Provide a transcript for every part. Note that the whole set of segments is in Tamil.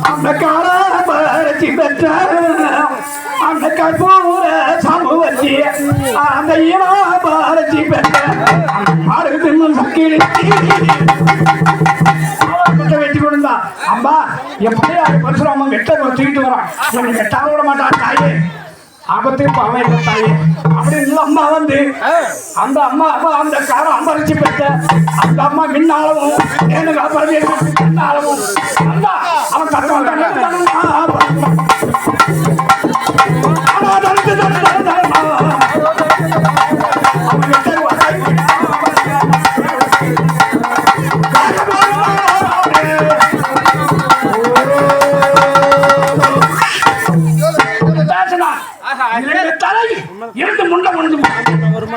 அந்த காராமரட்சி பெற்ற அந்த கற்பூர சமூகத்தி அந்த இனாமரட்சி பெற்ற மாடு வெட்டி கொடுந்தா அம்மா எப்படியா பரசுராமன் வெட்ட தூக்கிட்டு வரான் எனக்கு வெட்டாம விட மாட்டான் தாயே ஆபத்து அவன் இல்லை தாயே அப்படின்னு அம்மா வந்து அந்த அம்மா அப்பா அந்த காரம் அம்பரிச்சு பெற்ற அந்த அம்மா மின்னாளவும் எனக்கு அப்புறம் மின்னாளவும் அம்மா அவன்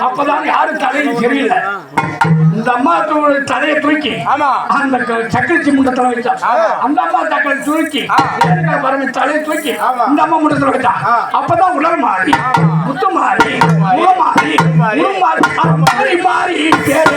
அப்பதான் யாரும் தலையில் தெரியல இந்த அம்மா தலையை தூக்கி அந்த சக்கரச்சி முண்டத்துல வச்சா அந்த அம்மா தக்கலை தூக்கி தலையை தூக்கி இந்த அம்மா முண்டத்துல வச்சா அப்பதான் உடல் மாறி முத்து மாறி முகம் மாறி மாறி மாறி பேரு